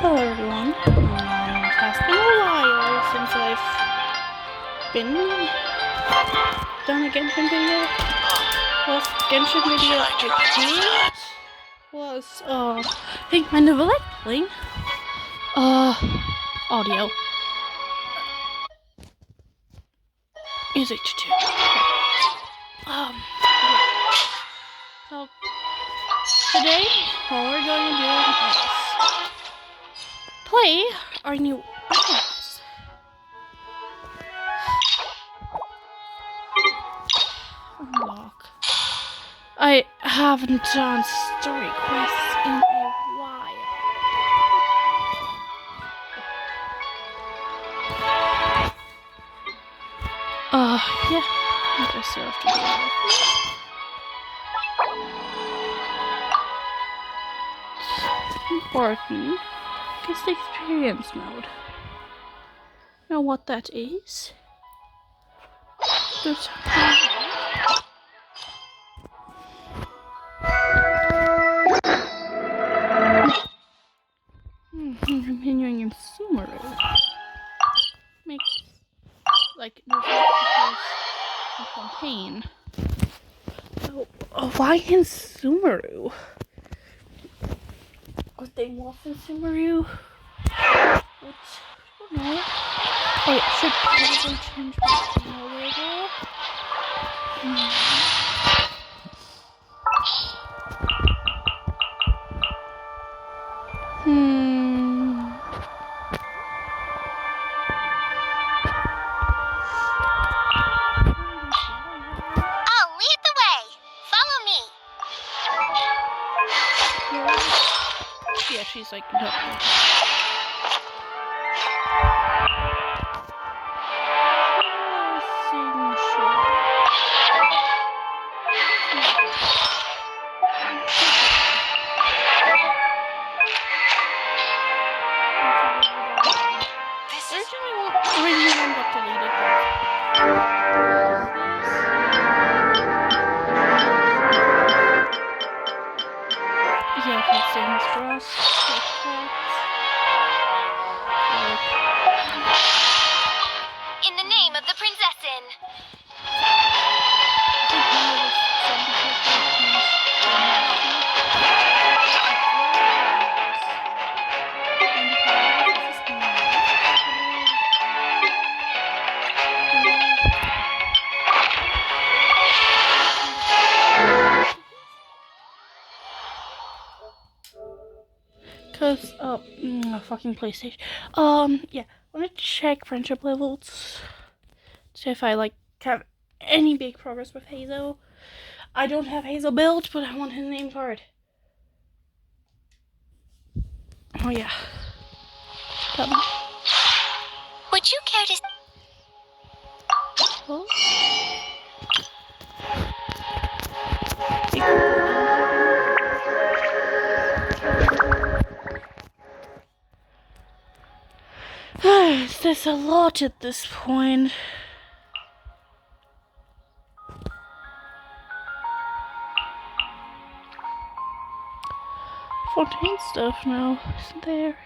Hello everyone. It has been a while since I've been done a Genshin video. Last Genshin video I did was hey, my novella playing audio. Music too. Yeah. So today what we're going to do is play our new items. Unlock. I haven't done story quests in a while. Yeah. I just have to do that. It's important. It's the experience mode. Know what that is? There's continuing in Sumeru. Makes like no campaign. Oh, why in Sumeru? Good thing was in Sumeru. Which I don't know. Oh, yeah, should probably change my channel logo. I'll lead the way. Follow me. Yeah, she's like no. In the name of the Princessin. Cause fucking PlayStation. Yeah, I want to check friendship levels. See if I like have any big progress with Hazel. I don't have Hazel built, but I want his name card. Oh yeah. Would you care to... Oh. There's a lot at this point. 14 stuff now, isn't there?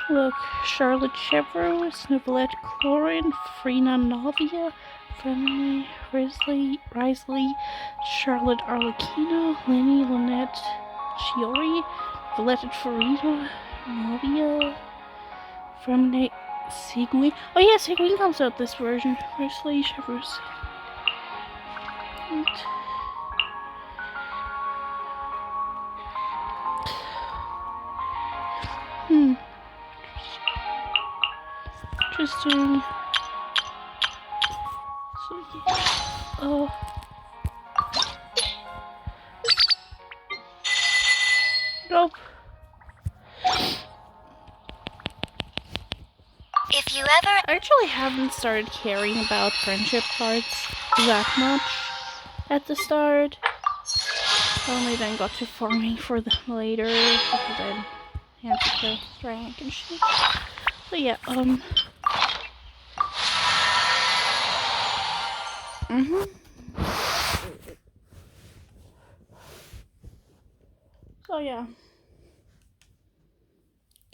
Look, Charlotte Chevreau, Snivelette Chlorine, Frina Novia, Femini, Risley, Charlotte Arlecchino, Lenny, Lynette, Chiori, Valletta Farina, Novia, Femini, Seguin. Oh yeah, Seguin comes out this version. Risley, Chevreau. Interesting. So yeah. Nope. If you ever... I actually haven't started caring about friendship cards that much at the start. Only then got to farming for them later because I had to play rank and shit. So yeah, So yeah.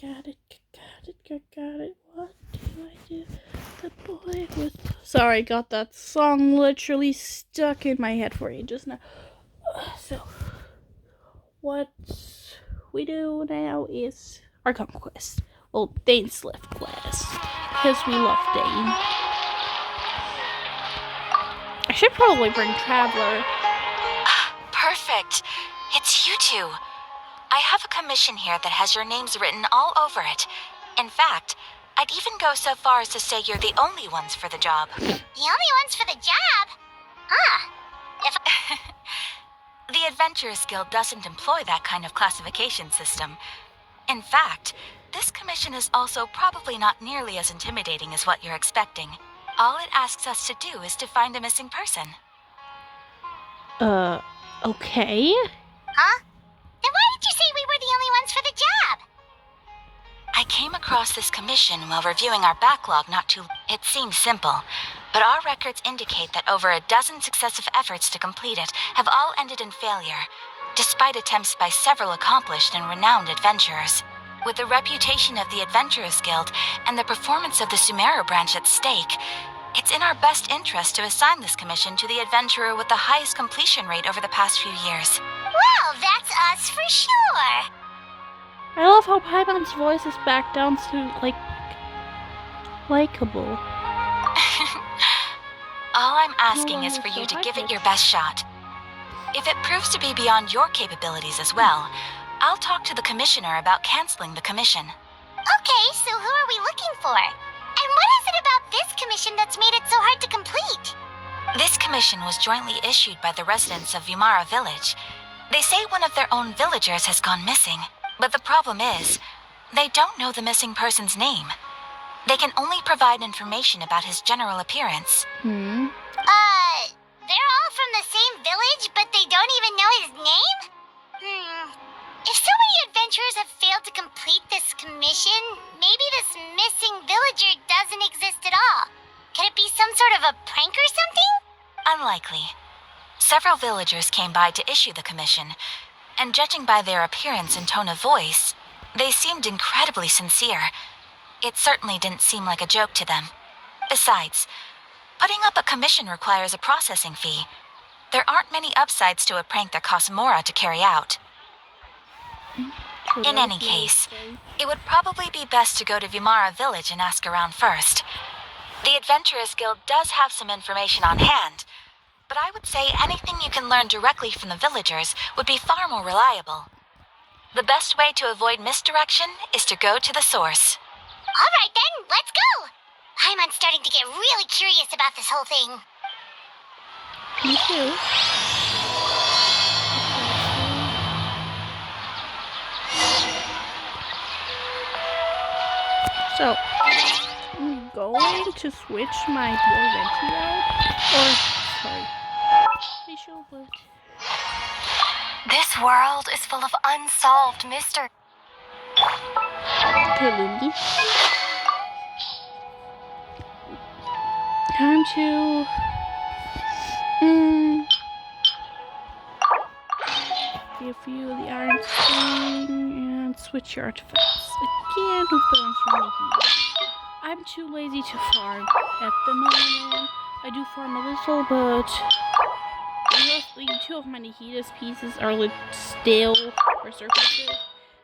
got it. What do I do? The boy with... Sorry, got that song literally stuck in my head for ages now. So, what we do now is our conquest. Well, Dane's left class. Because we love Dane. I should probably bring Traveler. Perfect. It's you two. I have a commission here that has your names written all over it. In fact, I'd even go so far as to say you're the only ones for the job. The only ones for the job? If The Adventurers Guild doesn't employ that kind of classification system. In fact, this commission is also probably not nearly as intimidating as what you're expecting. All it asks us to do is to find a missing person. Okay. Huh? Then why did you say we were the only ones for the job? I came across this commission while reviewing our backlog It seems simple, but our records indicate that over a dozen successive efforts to complete it have all ended in failure, despite attempts by several accomplished and renowned adventurers. With the reputation of the Adventurers Guild and the performance of the Sumeru branch at stake, it's in our best interest to assign this commission to the adventurer with the highest completion rate over the past few years. Well, that's us for sure. I love how Paimon's voice is back down to, like, likable. All I'm asking is for you to give it your best shot. If it proves to be beyond your capabilities as well, I'll talk to the commissioner about canceling the commission. Okay, so who are we looking for? And what is it about this commission that's made it so hard to complete? This commission was jointly issued by the residents of Vimara Village. They say one of their own villagers has gone missing, but the problem is, they don't know the missing person's name. They can only provide information about his general appearance. They're all from the same village, but they don't even know his name? If so many adventurers have failed to complete this commission, maybe this missing villager doesn't exist at all. Could it be some sort of a prank or something? Unlikely. Several villagers came by to issue the commission, and judging by their appearance and tone of voice, they seemed incredibly sincere. It certainly didn't seem like a joke to them. Besides, putting up a commission requires a processing fee. There aren't many upsides to a prank that costs Mora to carry out. In any case, it would probably be best to go to Vimara Village and ask around first. The Adventurers Guild does have some information on hand, but I would say anything you can learn directly from the villagers would be far more reliable. The best way to avoid misdirection is to go to the source. All right then, let's go! I'm starting to get really curious about this whole thing. Me too. So, I'm going to switch my Venti out. Sorry. Facial, but... This world is full of unsolved mysteries. Okay, Lindy. Time to... give you the iron string and switch your artifacts. Again with the ones from Nikki. I'm too lazy to farm at the moment. I do farm a little, but mostly 2 of my Nihida's pieces are like stale or surfaces.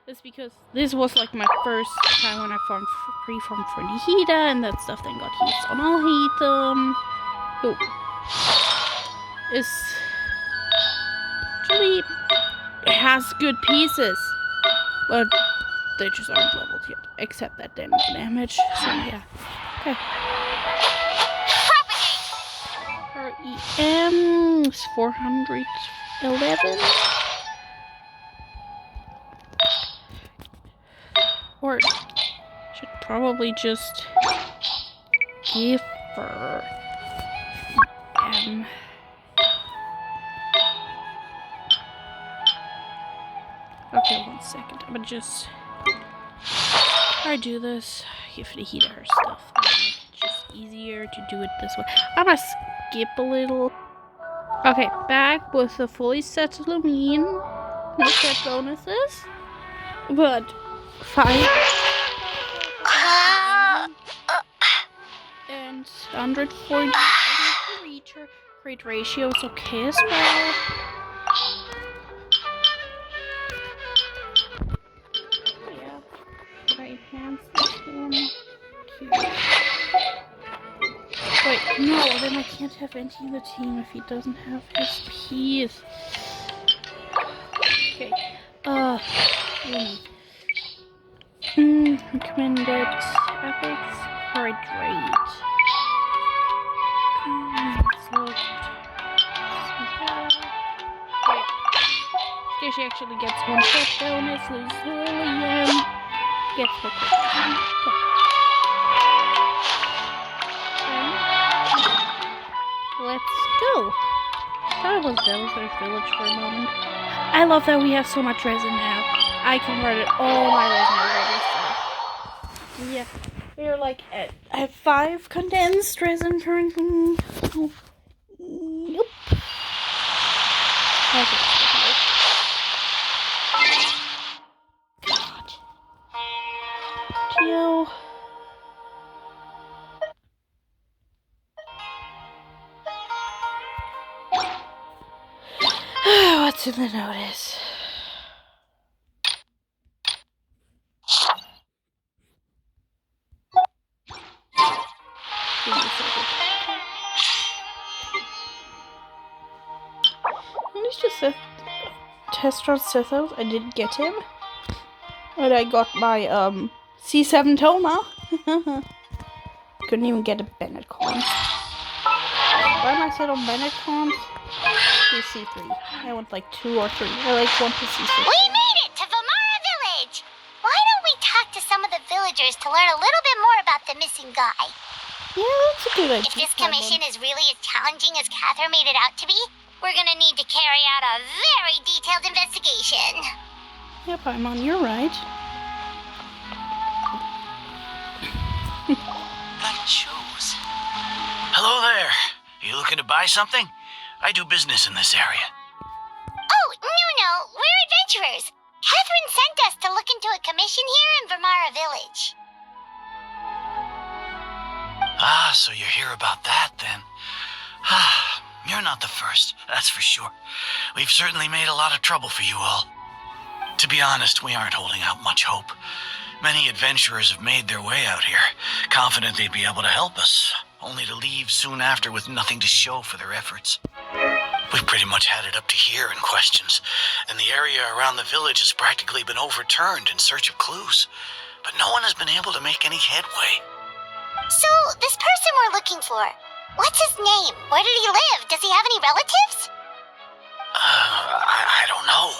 That's because this was like my first time when I farmed pre-farmed for Nihida, and that stuff then got used on I'll hate them. Oh. It's actually has good pieces, but they just aren't leveled yet, except that damage. So yeah. Okay. REM is 411. Or should probably just give her EM. Okay, 1 second. I'm gonna just do this. Give Nihida her stuff. It's just easier to do it this way. I'm gonna skip a little. Okay, back with a fully set Lumine. No set bonuses. But fine. contents. 140. Crate ratio is okay as well. Yeah. Can I enhance this one? Wait, no, then I can't have Andy in the team if he doesn't have his piece. Okay. Recommended ethics, heart rate. So, okay, she actually gets one shot bonus, loses Lillian, gets her question. Let's go. That was Devil's Village for a moment. I love that we have so much resin now. I converted all my resin already, so yeah. We're like at 5 condensed resin currently. Oh. Yep. Okay. God. Geo. What's in the notice? He's just a test run Sithos. I didn't get him. But I got my C7 Toma. Couldn't even get a Bennett con. Why am I set on Bennett cons? C3. I want like 2 or 3. I like 1 to C6. We made it to Vamara Village! Why don't we talk to some of the villagers to learn a little bit more about the missing guy? Yeah, that's a good idea. If this commission is really as challenging as Catherine made it out to be, we're gonna need to carry out a very detailed investigation. Yep, Paimon, you're right. I chose. Hello there. You looking to buy something? I do business in this area. Oh, no, we're adventurers. Catherine sent us to look into a commission here in Vamara Village. Ah, so you're here about that then. Ah, you're not the first, that's for sure. We've certainly made a lot of trouble for you all. To be honest, we aren't holding out much hope. Many adventurers have made their way out here, confident they'd be able to help us, only to leave soon after with nothing to show for their efforts. We've pretty much had it up to here in questions, and the area around the village has practically been overturned in search of clues, but no one has been able to make any headway. So, this person we're looking for, what's his name? Where did he live? Does he have any relatives? I don't know.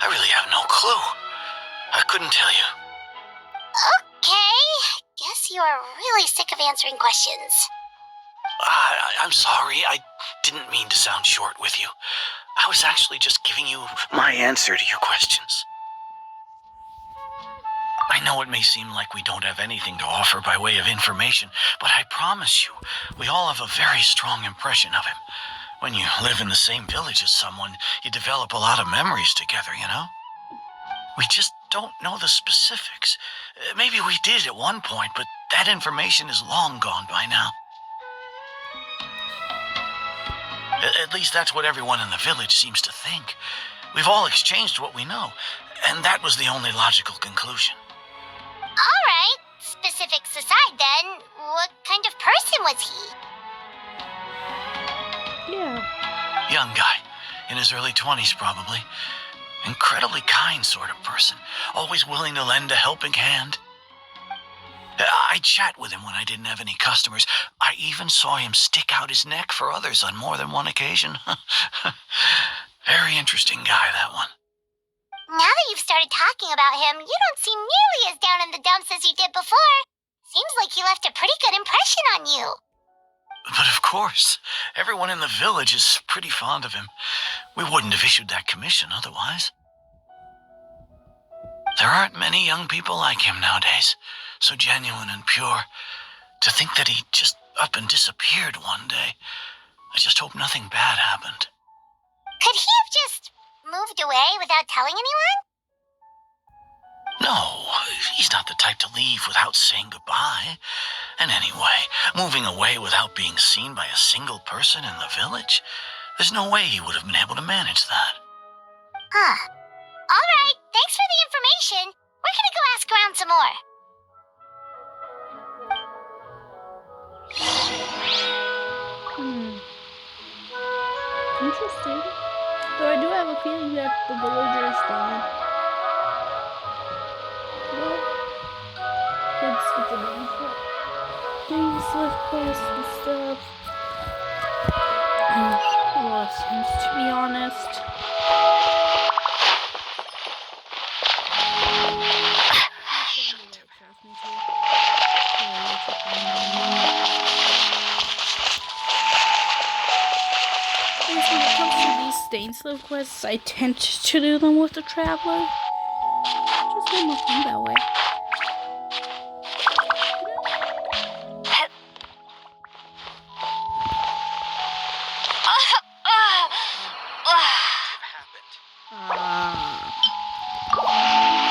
I really have no clue. I couldn't tell you. Okay, guess you are really sick of answering questions. I'm sorry, I didn't mean to sound short with you. I was actually just giving you my answer to your questions. I know it may seem like we don't have anything to offer by way of information, but I promise you, we all have a very strong impression of him. When you live in the same village as someone, you develop a lot of memories together, you know? We just don't know the specifics. Maybe we did at one point, but that information is long gone by now. At least that's what everyone in the village seems to think. We've all exchanged what we know, and that was the only logical conclusion. All right, specifics aside then, what kind of person was he? Yeah. Young guy, in his early 20s probably. Incredibly kind sort of person, always willing to lend a helping hand. I'd chat with him when I didn't have any customers. I even saw him stick out his neck for others on more than one occasion. Very interesting guy, that one. Now that you've started talking about him, you don't seem nearly as down in the dumps as you did before. Seems like he left a pretty good impression on you. But of course, everyone in the village is pretty fond of him. We wouldn't have issued that commission otherwise. There aren't many young people like him nowadays, so genuine and pure. To think that he just up and disappeared one day. I just hope nothing bad happened. Could he have just moved away without telling anyone? No, he's not the type to leave without saying goodbye. And anyway, moving away without being seen by a single person in the village? There's no way he would have been able to manage that. Huh. Alright, thanks for the information. We're gonna go ask around some more. Interesting. Though I do have a feeling that the villagers died. Well, it's a name for things with quests and stuff. Well, it seems to be honest. When it comes to these Stainslave quests, I tend to do them with the Traveler. Just way more fun that way.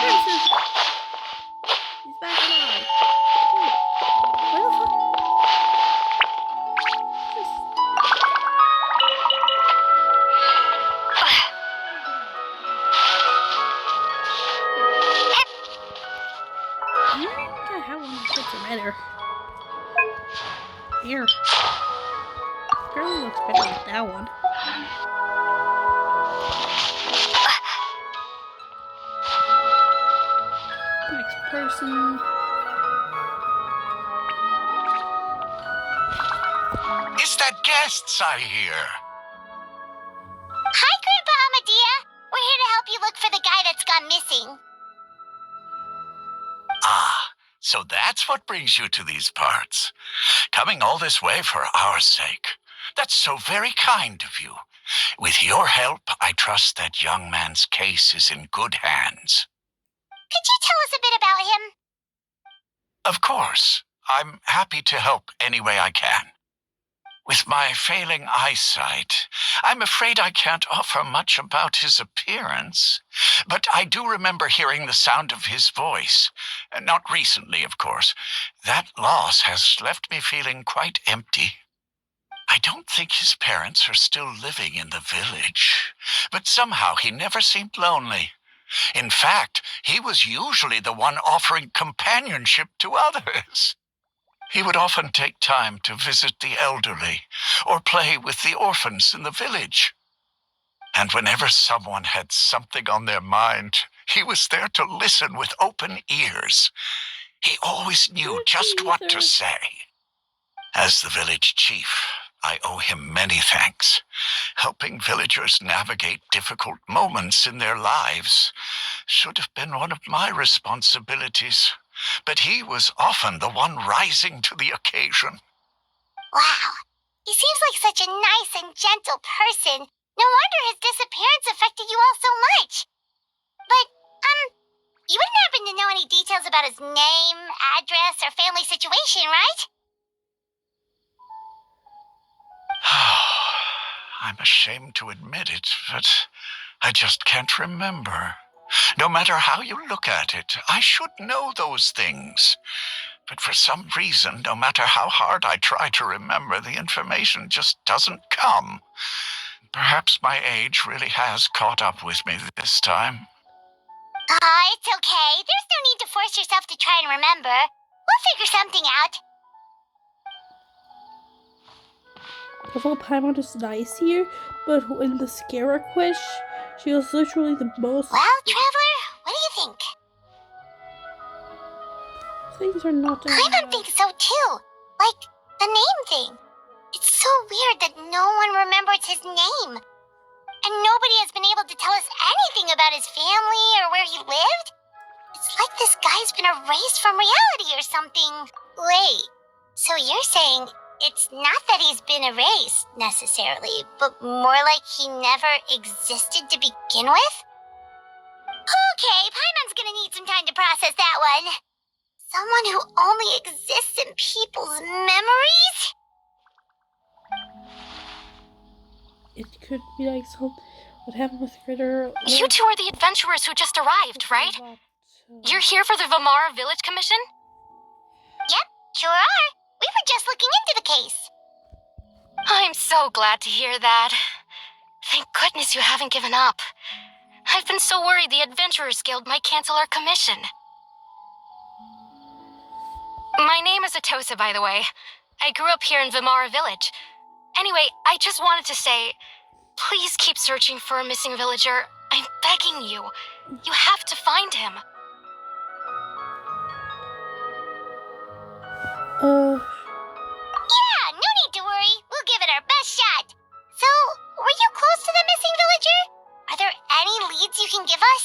Princess! He's back alive. Wait, where the fuck? Better. Here. Girl looks better with that one. Next person. Is that guests I hear? Hi, Grandpa Amadea. We're here to help you look for the guy that's gone missing. Ah, so that's what brings you to these parts. Coming all this way for our sake. That's so very kind of you. With your help, I trust that young man's case is in good hands. Could you tell us a bit about him? Of course. I'm happy to help any way I can. With my failing eyesight, I'm afraid I can't offer much about his appearance. But I do remember hearing the sound of his voice. Not recently, of course. That loss has left me feeling quite empty. I don't think his parents are still living in the village, but somehow he never seemed lonely. In fact, he was usually the one offering companionship to others. He would often take time to visit the elderly or play with the orphans in the village. And whenever someone had something on their mind, he was there to listen with open ears. He always knew just what to say. As the village chief, I owe him many thanks. Helping villagers navigate difficult moments in their lives should have been one of my responsibilities, but he was often the one rising to the occasion. Wow. He seems like such a nice and gentle person. No wonder his disappearance affected you all so much. But, you wouldn't happen to know any details about his name, address, or family situation, right? I'm ashamed to admit it, but I just can't remember. No matter how you look at it, I should know those things. But for some reason, no matter how hard I try to remember, the information just doesn't come. Perhaps my age really has caught up with me this time. It's okay. There's no need to force yourself to try and remember. We'll figure something out. Although Paimon is nice here, but in the Scare quest, she was literally the most. Well, Traveler, what do you think? Things are not that Paimon bad. thinks so too. Like, the name thing. It's so weird that no one remembers his name. And nobody has been able to tell us anything about his family or where he lived. It's like this guy's been erased from reality or something. Wait, so you're saying it's not that he's been erased, necessarily, but more like he never existed to begin with? Okay, Paimon's gonna need some time to process that one. Someone who only exists in people's memories? It could be like what happened with Critter. You two are the adventurers who just arrived, right? You're here for the Vamara Village Commission? Yep, Sure are. We were just looking into the case. I'm so glad to hear that. Thank goodness you haven't given up. I've been so worried the Adventurers Guild might cancel our commission. My name is Atosa, by the way. I grew up here in Vimara Village. Anyway, I just wanted to say, please keep searching for a missing villager. I'm begging you. You have to find him. Yeah, no need to worry. We'll give it our best shot. So, were you close to the missing villager? Are there any leads you can give us?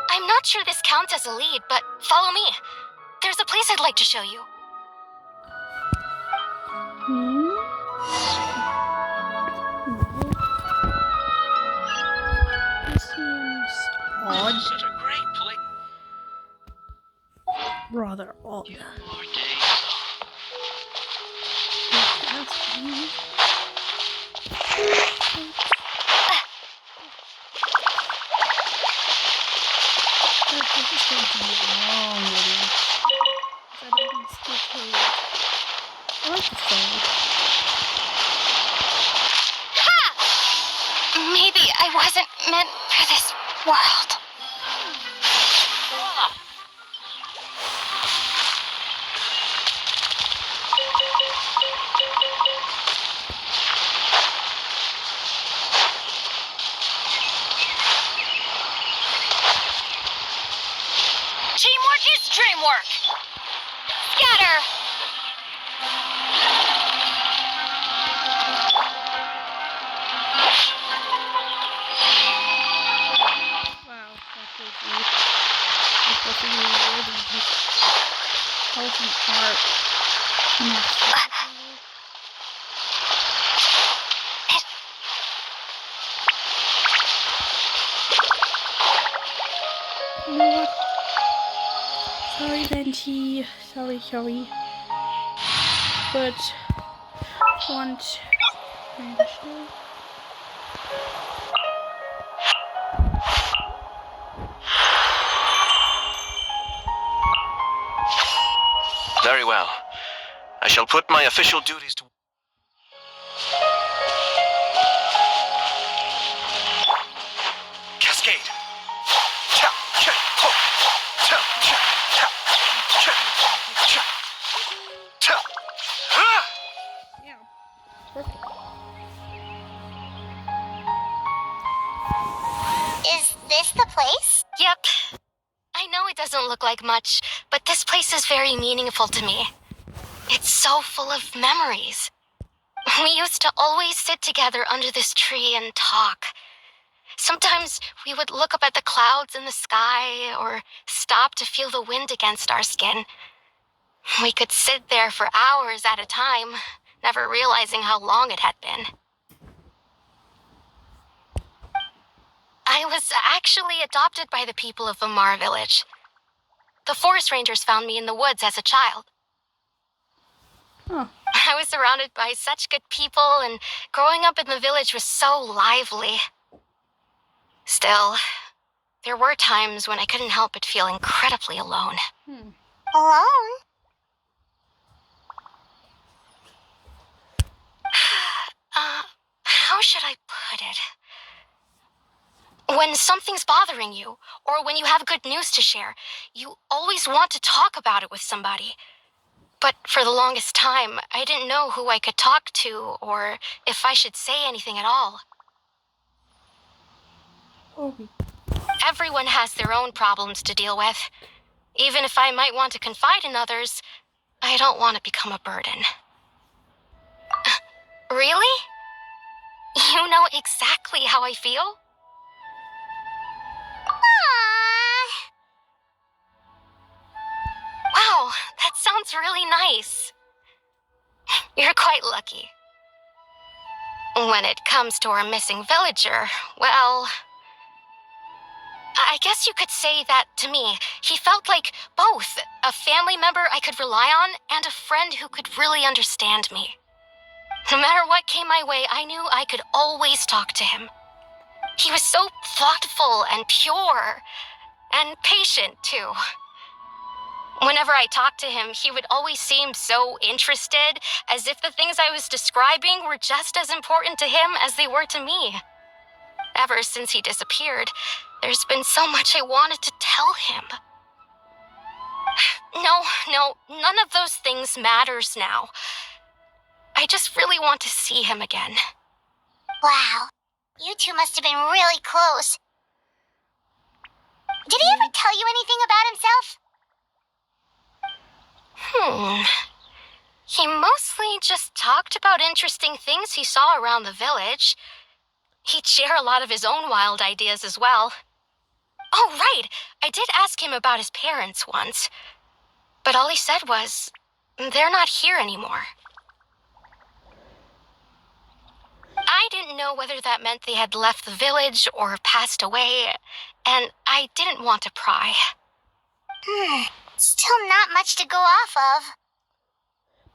I'm not sure this counts as a lead, but follow me. There's a place I'd like to show you. This seems odd. Such a great place. Rather odd. More days. This is going to be a long video. I don't think it's too cold. I like the sound. Maybe I wasn't meant for this world. Teamwork is dreamwork. Scatter. Wow, that was neat. Especially weird because health and art next. You know what? Sorry, Venti. Sorry. But want to show. Very well. I shall put my official duties to... Cascade! Yeah. Perfect. Is this the place? Yep. I know it doesn't look like much, but this place is very meaningful to me. It's so full of memories. We used to always sit together under this tree and talk. Sometimes we would look up at the clouds in the sky or stop to feel the wind against our skin. We could sit there for hours at a time, never realizing how long it had been. I was actually adopted by the people of Vimara Village. The forest rangers found me in the woods as a child. Huh. I was surrounded by such good people, and growing up in the village was so lively. Still, there were times when I couldn't help but feel incredibly alone. Alone? How should I put it? When something's bothering you, or when you have good news to share, you always want to talk about it with somebody. But for the longest time, I didn't know who I could talk to, or if I should say anything at all. Okay. Everyone has their own problems to deal with. Even if I might want to confide in others, I don't want to become a burden. Really? You know exactly how I feel? Aww. Wow, that sounds really nice. You're quite lucky. When it comes to our missing villager, well, I guess you could say that to me. He felt like both a family member I could rely on and a friend who could really understand me. No matter what came my way, I knew I could always talk to him. He was so thoughtful and pure. And patient, too. Whenever I talked to him, he would always seem so interested, as if the things I was describing were just as important to him as they were to me. Ever since he disappeared, there's been so much I wanted to tell him. No, none of those things matters now. I just really want to see him again. Wow. You two must have been really close. Did he ever tell you anything about himself? He mostly just talked about interesting things he saw around the village. He'd share a lot of his own wild ideas as well. Oh, right. I did ask him about his parents once. But all he said was, they're not here anymore. I didn't know whether that meant they had left the village or passed away, and I didn't want to pry. Still not much to go off of.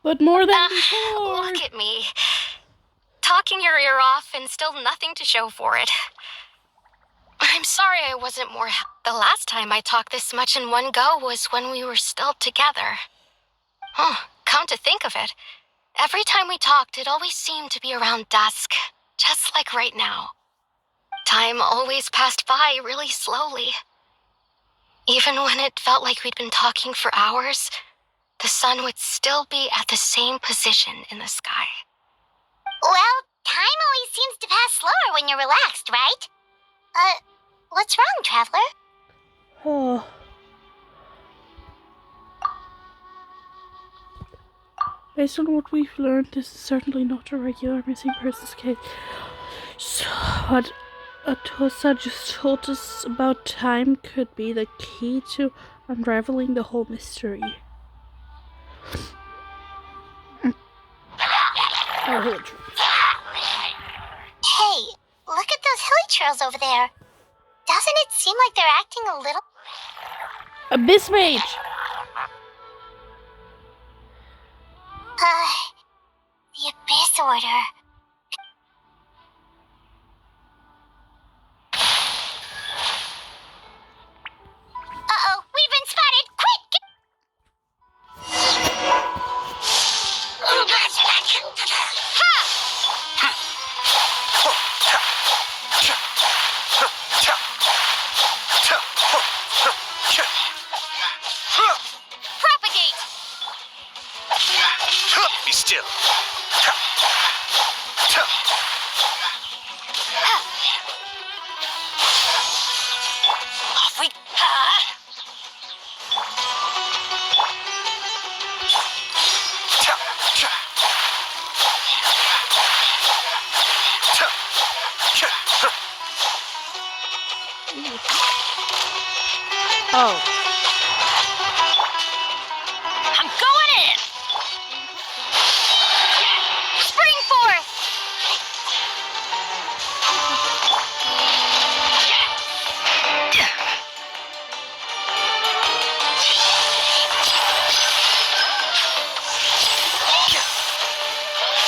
But more than before. Look at me. Talking your ear off and still nothing to show for it. I'm sorry I wasn't more The last time I talked this much in one go was when we were still together. Come to think of it, every time we talked, it always seemed to be around dusk, just like right now. Time always passed by really slowly. Even when it felt like we'd been talking for hours, the sun would still be at the same position in the sky. Well, time always seems to pass slower when you're relaxed, right? What's wrong, Traveler? Oh. Based on what we've learned, this is certainly not a regular missing persons case. So, what Atosa just told us about time could be the key to unraveling the whole mystery. Hey, look at those hilly trails over there. Doesn't it seem like they're acting a little... Abyss Mage! The Abyss Order. Uh-oh, we've been spotted! Quick! Propagate! Be still. Off we... Oh. I'm going in! Spring forth!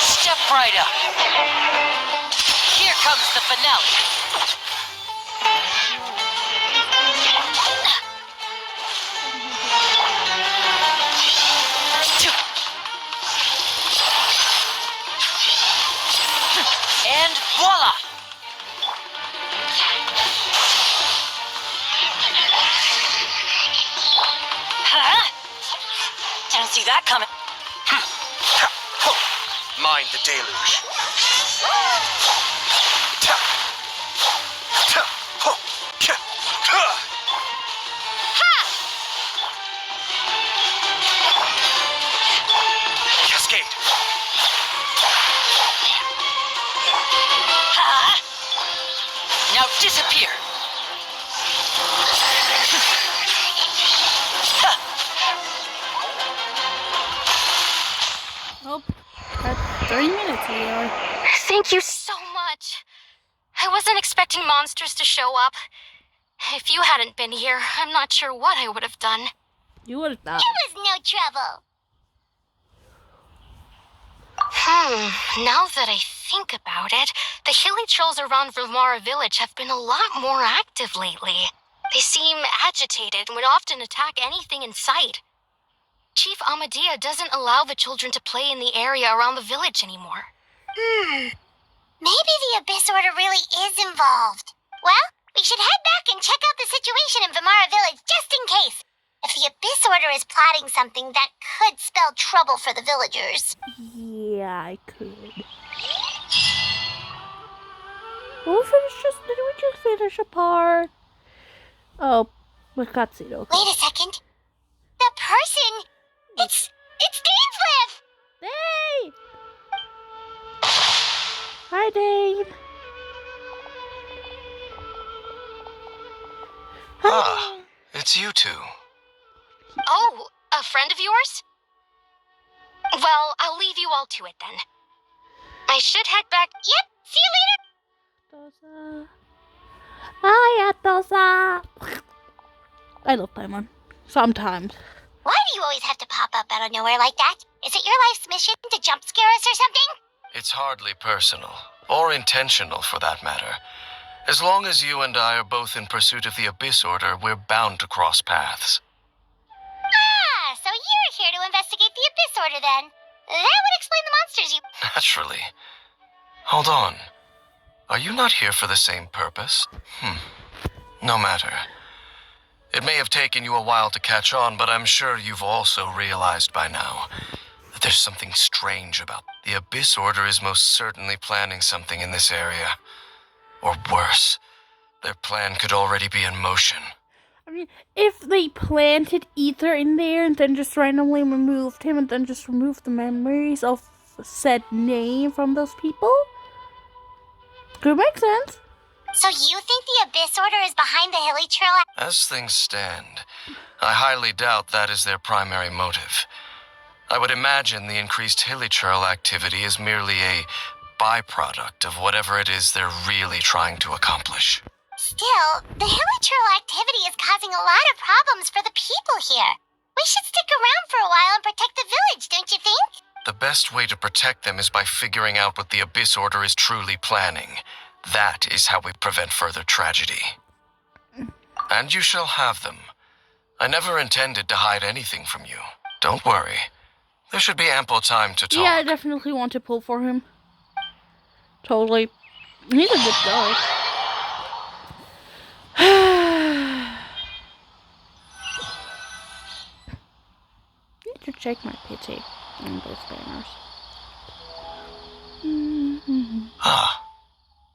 Step right up. Here comes the finale. And voila! Huh? Didn't see that coming. Mind the deluge. Cascade. Huh? Now disappear. Well, at 30 minutes we are. Thank you so much. I wasn't expecting monsters to show up. If you hadn't been here, I'm not sure what I would have done. You would have died. It was no trouble. Now that I think about it, the hilly trolls around Vilmara village have been a lot more active lately. They seem agitated and would often attack anything in sight. Chief Amadea doesn't allow the children to play in the area around the village anymore. Maybe the Abyss Order really is involved. Well, we should head back and check out the situation in Vimara Village just in case. If the Abyss Order is plotting something that could spell trouble for the villagers. Yeah, I could. Did we just finish a part? Oh, with cutscene, okay. Wait a second. The person! It's Dainslev! Hey! Hi, Dane. Ah, it's you two. Oh, a friend of yours? Well, I'll leave you all to it then. I should head back. Yep, see you later! Dosa. Hi, Dosa. I love Paimon. Sometimes. Why do you always have to pop up out of nowhere like that? Is it your life's mission to jump scare us or something? It's hardly personal, or intentional for that matter. As long as you and I are both in pursuit of the Abyss Order, we're bound to cross paths. Ah, so you're here to investigate the Abyss Order then. That would explain the monsters you... Naturally. Hold on. Are you not here for the same purpose? No matter. It may have taken you a while to catch on, but I'm sure you've also realized by now that there's something strange about it. The Abyss Order is most certainly planning something in this area. Or worse, their plan could already be in motion. I mean, if they planted Ether in there and then just randomly removed him and then just removed the memories of said name from those people, could make sense. So you think the Abyss Order is behind the Hilly Trail? As things stand, I highly doubt that is their primary motive. I would imagine the increased hilichurl activity is merely a byproduct of whatever it is they're really trying to accomplish. Still, the Hilly Trail activity is causing a lot of problems for the people here. We should stick around for a while and protect the village, don't you think? The best way to protect them is by figuring out what the Abyss Order is truly planning. That is how we prevent further tragedy. And you shall have them. I never intended to hide anything from you. Don't worry. There should be ample time to talk. Yeah, I definitely want to pull for him. Totally. He's a good guy. Need to check my pity on those banners. Ah.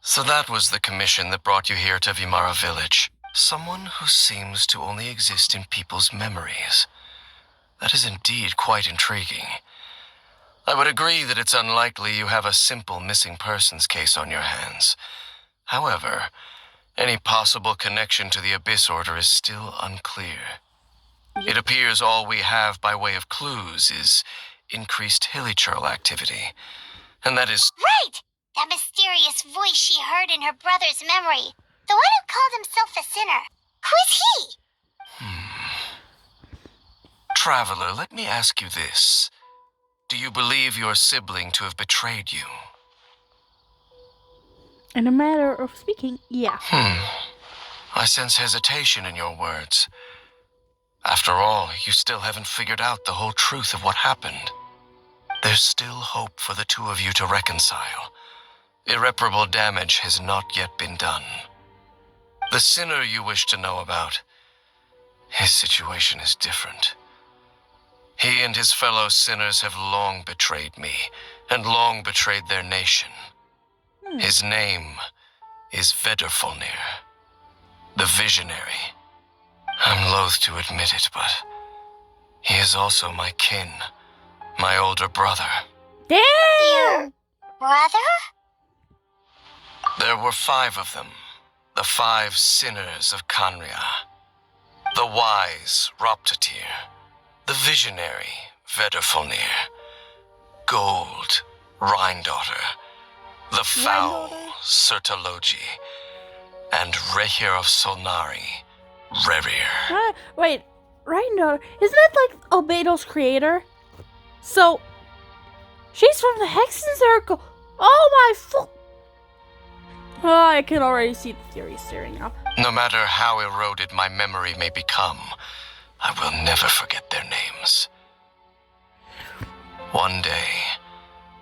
So that was the commission that brought you here to Vimara Village. Someone who seems to only exist in people's memories. That is indeed quite intriguing. I would agree that it's unlikely you have a simple missing persons case on your hands. However, any possible connection to the Abyss Order is still unclear. It appears all we have by way of clues is increased hilichurl activity. And that is... Right! That mysterious voice she heard in her brother's memory. The one who called himself a sinner. Who is he? Traveler, let me ask you this. Do you believe your sibling to have betrayed you? In a matter of speaking, yeah. I sense hesitation in your words. After all, you still haven't figured out the whole truth of what happened. There's still hope for the two of you to reconcile. Irreparable damage has not yet been done. The sinner you wish to know about, his situation is different. He and his fellow sinners have long betrayed me, and long betrayed their nation. His name is Vedrfolnir, the Visionary. I'm loath to admit it, but he is also my kin, my older brother. Damn! Your brother? There were 5 of them, the 5 sinners of Kanria. The wise, Roptatir. The visionary, Vedrfolnir. Gold, Rhindaughter. The foul, Sertologi. And Rehir of Solnari, Rerir. Wait, Rhindaughter, isn't that like Albedo's creator? So, she's from the Hexen Circle. Oh my Oh, I can already see the theory stirring up. No matter how eroded my memory may become, I will never forget their names. One day,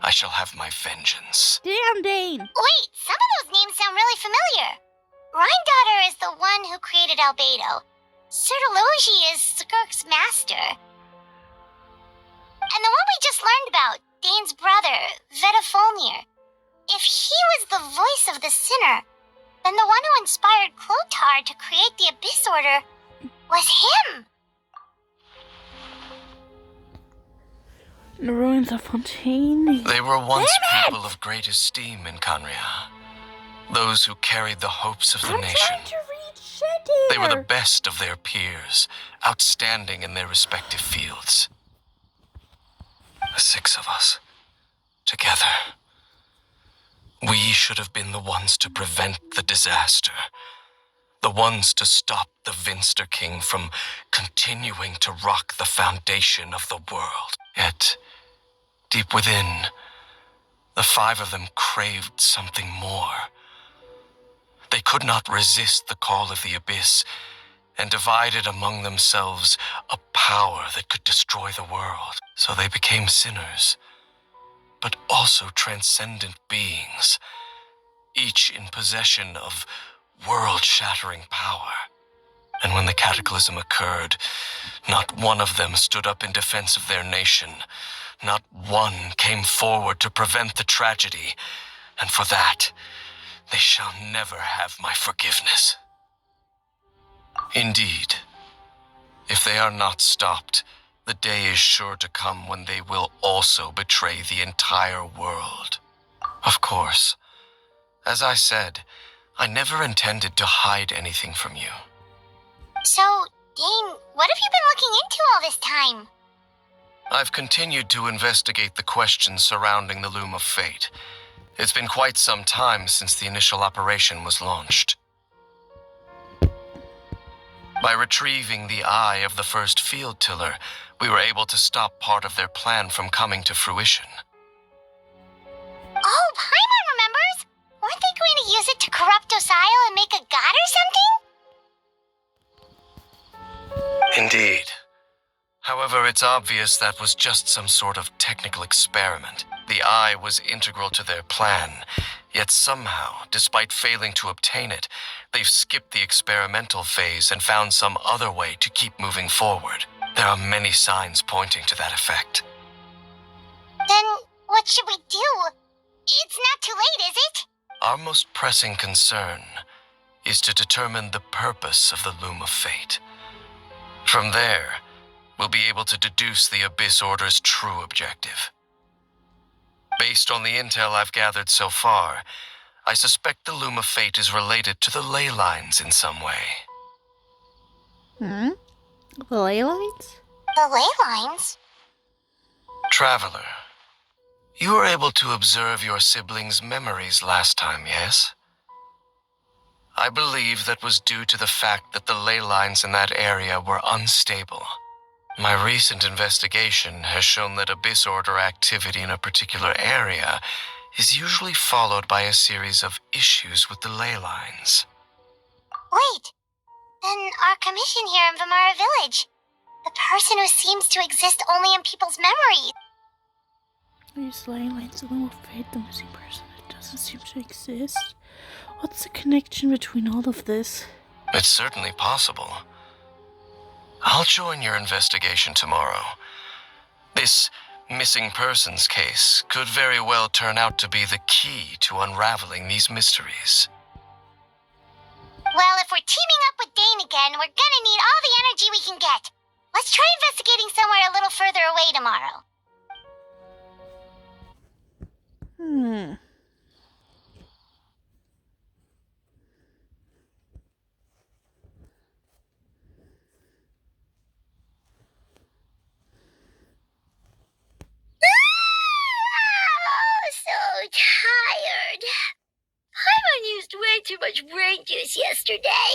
I shall have my vengeance. Damn, Dane! Wait, some of those names sound really familiar. Rhine is the one who created Albedo. Sertology is Skirk's master. And the one we just learned about, Dane's brother, Vetafolnir. If he was the voice of the sinner, then the one who inspired Clotar to create the Abyss Order was him. The ruins of Fontaine. They were once people of great esteem in Canria. Those who carried the hopes of the nation. Trying to read shit here. They were the best of their peers, outstanding in their respective fields. The 6 of us, together. We should have been the ones to prevent the disaster. The ones to stop the Vinster King from continuing to rock the foundation of the world. Yet, deep within, the 5 of them craved something more. They could not resist the call of the Abyss, and divided among themselves a power that could destroy the world. So they became sinners, but also transcendent beings, each in possession of world-shattering power. And when the cataclysm occurred, not one of them stood up in defense of their nation. Not one came forward to prevent the tragedy, and for that, they shall never have my forgiveness. Indeed, if they are not stopped, the day is sure to come when they will also betray the entire world. Of course, as I said, I never intended to hide anything from you. So, Dane, what have you been looking into all this time? I've continued to investigate the questions surrounding the Loom of Fate. It's been quite some time since the initial operation was launched. By retrieving the eye of the first field tiller, we were able to stop part of their plan from coming to fruition. Oh, Paimon remembers! Weren't they going to use it to corrupt Osial and make a god or something? Indeed. However, it's obvious that was just some sort of technical experiment. The eye was integral to their plan, yet somehow, despite failing to obtain it, they've skipped the experimental phase and found some other way to keep moving forward. There are many signs pointing to that effect. Then, what should we do? It's not too late, is it? Our most pressing concern is to determine the purpose of the Loom of Fate. From there, we'll be able to deduce the Abyss Order's true objective. Based on the intel I've gathered so far, I suspect the Loom of Fate is related to the ley lines in some way. The ley lines? The ley lines? Traveler, you were able to observe your siblings' memories last time, yes? I believe that was due to the fact that the ley lines in that area were unstable. My recent investigation has shown that Abyss Order activity in a particular area is usually followed by a series of issues with the ley lines. Wait, then our commission here in Vimara Village. The person who seems to exist only in people's memories. These ley lines of the fate, the missing person that doesn't seem to exist. What's the connection between all of this? It's certainly possible. I'll join your investigation tomorrow. This missing persons case could very well turn out to be the key to unraveling these mysteries. Well, if we're teaming up with Dane again, we're gonna need all the energy we can get. Let's try investigating somewhere a little further away tomorrow. So tired. Paimon used way too much brain juice yesterday.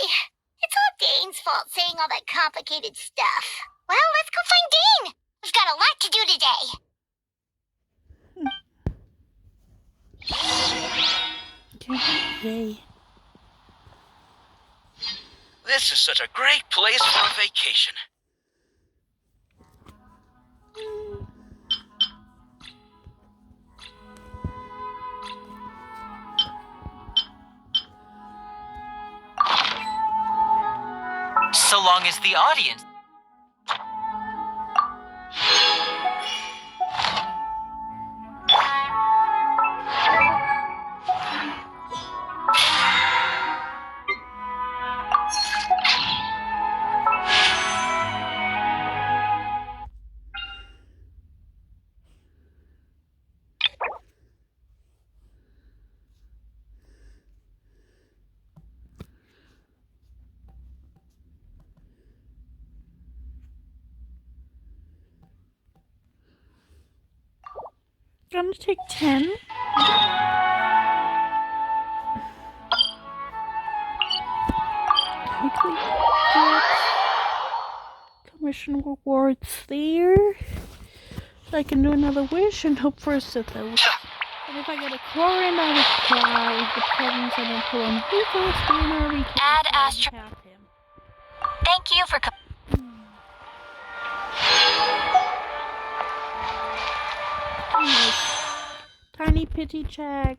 It's all Dane's fault saying all that complicated stuff. Well, let's go find Dane. We've got a lot to do today. Okay, yay. This is such a great place for a vacation. So long as the audience. I'm gonna take 10. Quickly get commission rewards there. So I can do another wish and hope for a Sith out. And if I get a Quarren, I will cry. The problems I don't pull on who first winner we can Add Astro. have him. Thank you for Tiny pity check.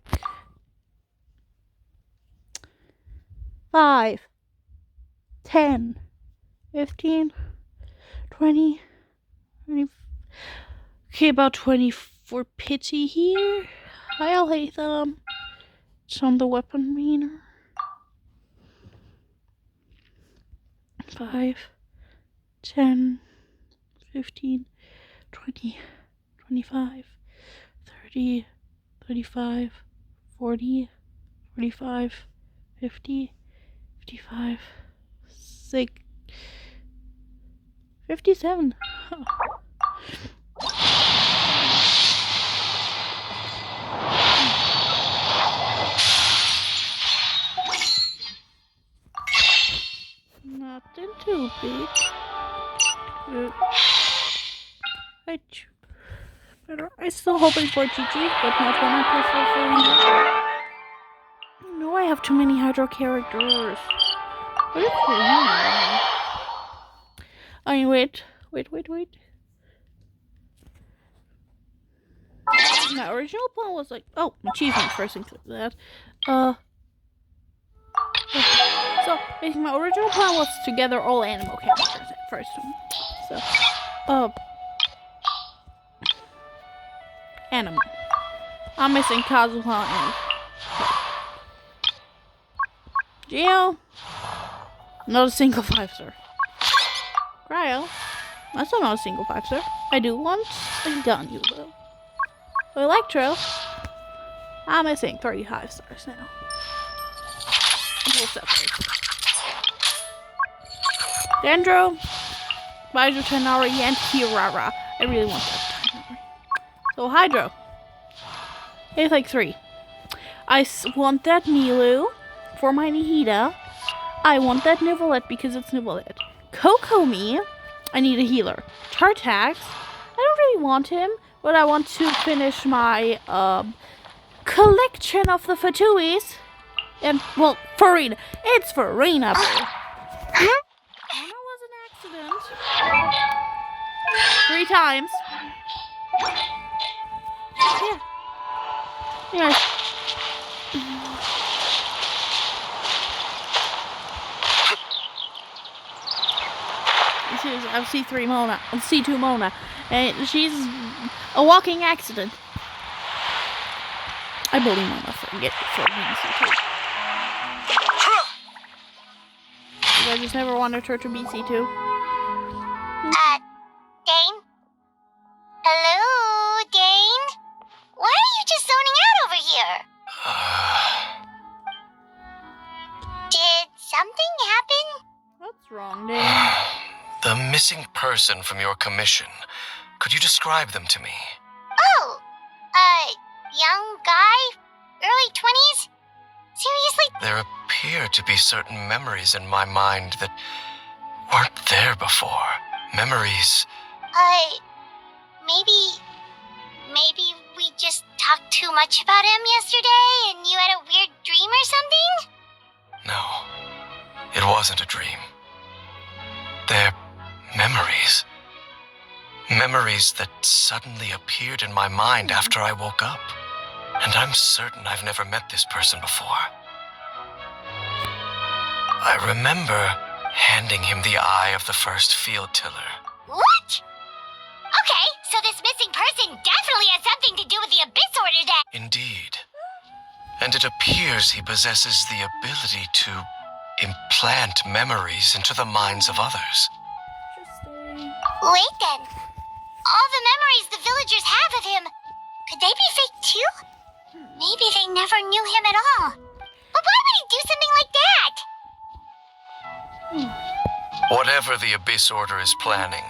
5, 10, 15, 20, 20. Okay, about 20 for pity here. I'll hate them. It's on the weapon meter. 5, 10, 15, 20, 25, 30, 35, 40, 45, 50, 55, 6, 57. Huh. Nothing too big. I'm still hoping for GG, but not when I play for No, I have too many Hydro characters. What is going on? I mean, wait. My original plan was like, achievement first, include that. So, basically, my original plan was to gather all animal characters at first. So, animal. I'm missing Kazuha and Geo. Not a single 5-star. Cryo. That's not a single 5-star. I do want a Ganyu though. Electro. I'm missing 35 stars now. We'll separate. Dendro, Baijo Tenari, and Kirara. I really want that Tenari. So Hydro. It's like 3. I want that Milu for my Nihida. I want that Nivelette because it's Nivelette. Kokomi, I need a healer. Tartax, I don't really want him, but I want to finish my collection of the Fatuis. And, well, Farina. It's Farina. That was an accident. 3 times. Yeah. Yes. She's C3 Mona, C2 Mona, and she's a walking accident. I believe Mona for being C2. I just never wanted her to be C2. Dane? Hello, Dane? Why are you just zoning out over here? Did something happen? What's wrong, Dane? The missing person from your commission. Could you describe them to me? Oh, young guy? Early 20s? Seriously? There appear to be certain memories in my mind that weren't there before. Memories. Maybe we just talked too much about him yesterday and you had a weird dream or something? No. It wasn't a dream. They're memories. Memories that suddenly appeared in my mind after I woke up. And I'm certain I've never met this person before. I remember handing him the eye of the first field tiller. What? Okay, so this missing person definitely has something to do with the Abyss Order then. Indeed. And it appears he possesses the ability to implant memories into the minds of others. Interesting. Wait then. All the memories the villagers have of him, could they be fake too? Maybe they never knew him at all. But why would he do something like that? Whatever the Abyss Order is planning,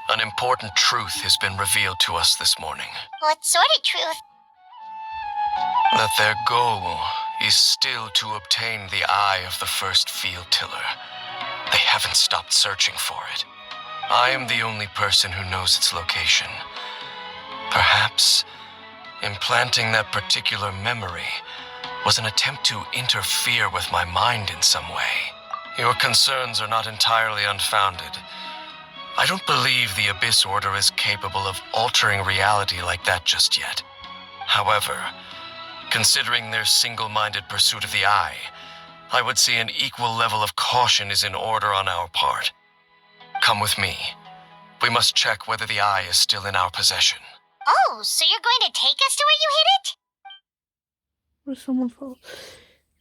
an important truth has been revealed to us this morning. What sort of truth? That their goal is still to obtain the eye of the first field tiller. They haven't stopped searching for it. I am the only person who knows its location. Perhaps implanting that particular memory was an attempt to interfere with my mind in some way. Your concerns are not entirely unfounded. I don't believe the Abyss Order is capable of altering reality like that just yet. However, considering their single-minded pursuit of the eye, I would say an equal level of caution is in order on our part. Come with me. We must check whether the eye is still in our possession. Oh, so you're going to take us to where you hid it? What if someone falls?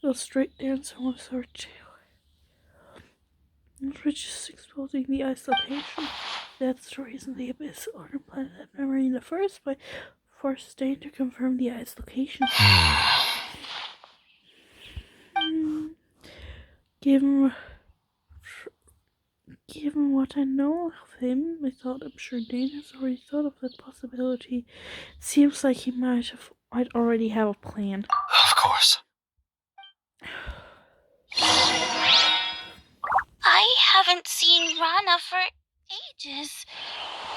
Go straight there and someone start to. Which is exposing the eye's location. That's the reason the Abyss Order planted that memory in the first place. Forced Stain to confirm the eye's location. Given what I know of him, I'm sure Dane has already thought of that possibility. Seems like he might already have a plan. Of course. I haven't seen Rana for ages.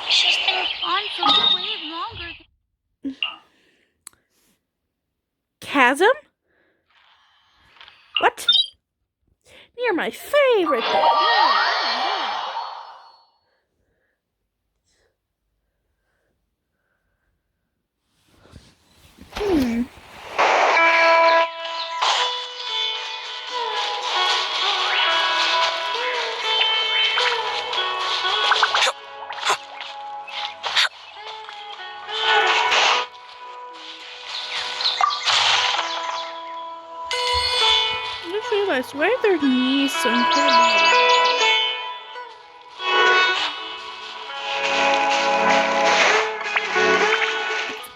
She's been gone for way longer. Chasm? What? You're my favorite. Why are their knees so incredible?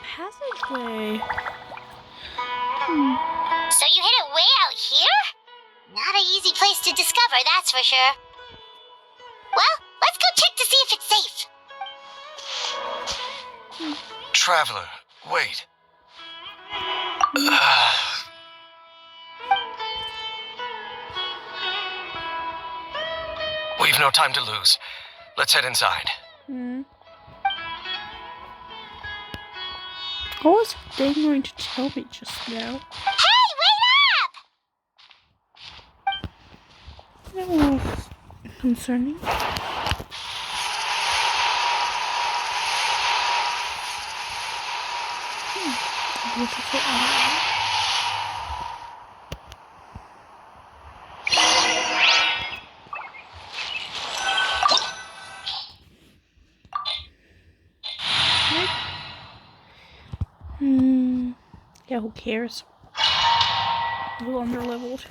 Passageway. So you hid it way out here? Not an easy place to discover, that's for sure. Well, let's go check to see if it's safe. Traveler, wait. We've no time to lose. Let's head inside. What was they going to tell me just now? Hey, wait up! That was concerning. Yeah, who cares? A little underleveled.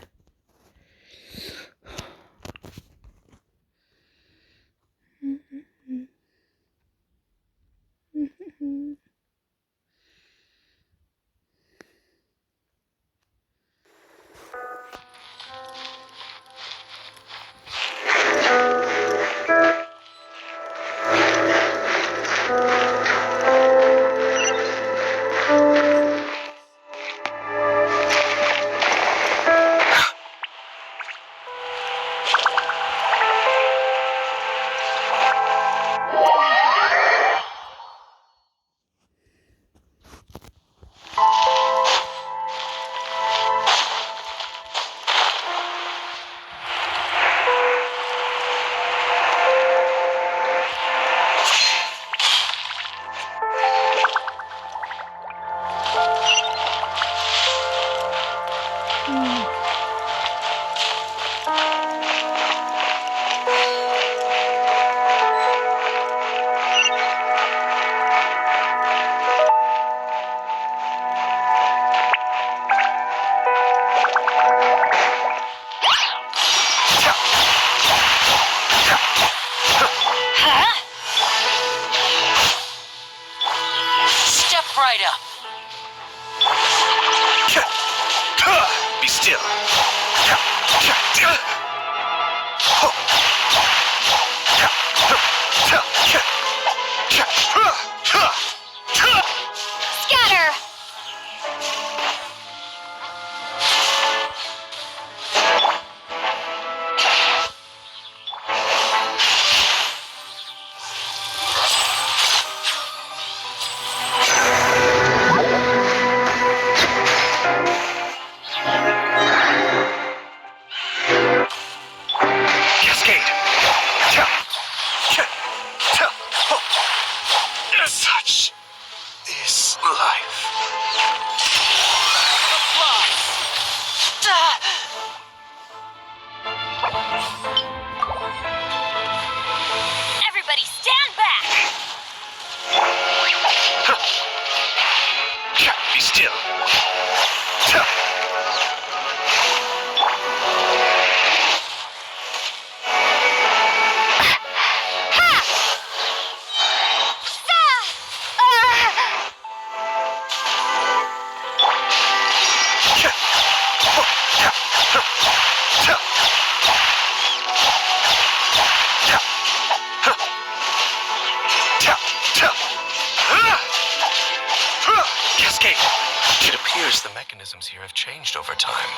guess the mechanisms here have changed over time.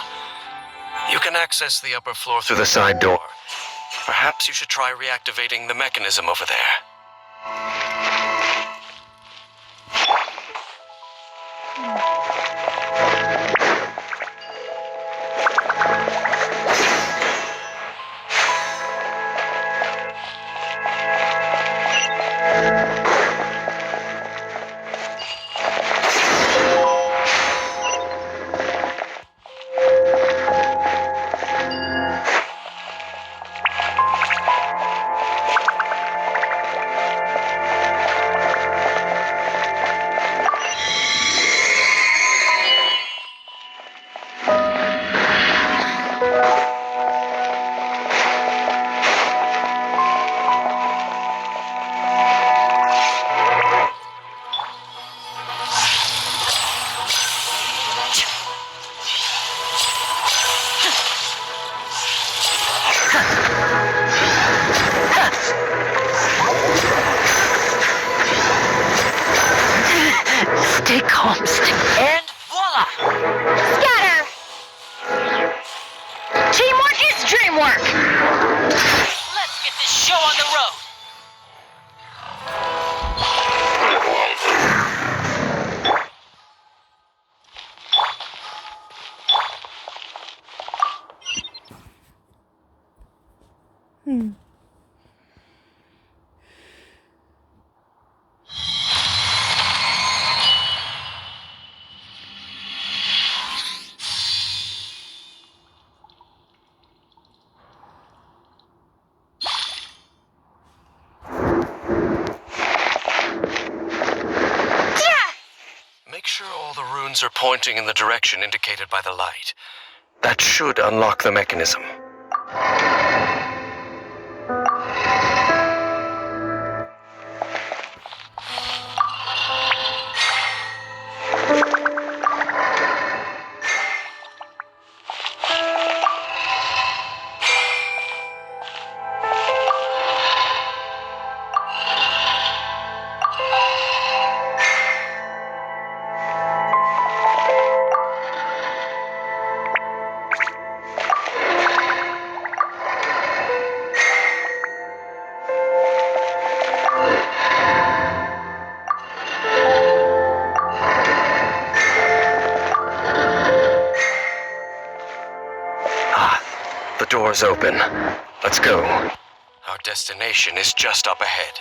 You can access the upper floor through the side door. Perhaps you should try reactivating the mechanism over there. Stay calm, and voila! Scatter! Teamwork is dreamwork! Let's get this show on the road! Make sure all the runes are pointing in the direction indicated by the light. That should unlock the mechanism. The door's open. Let's go. Our destination is just up ahead.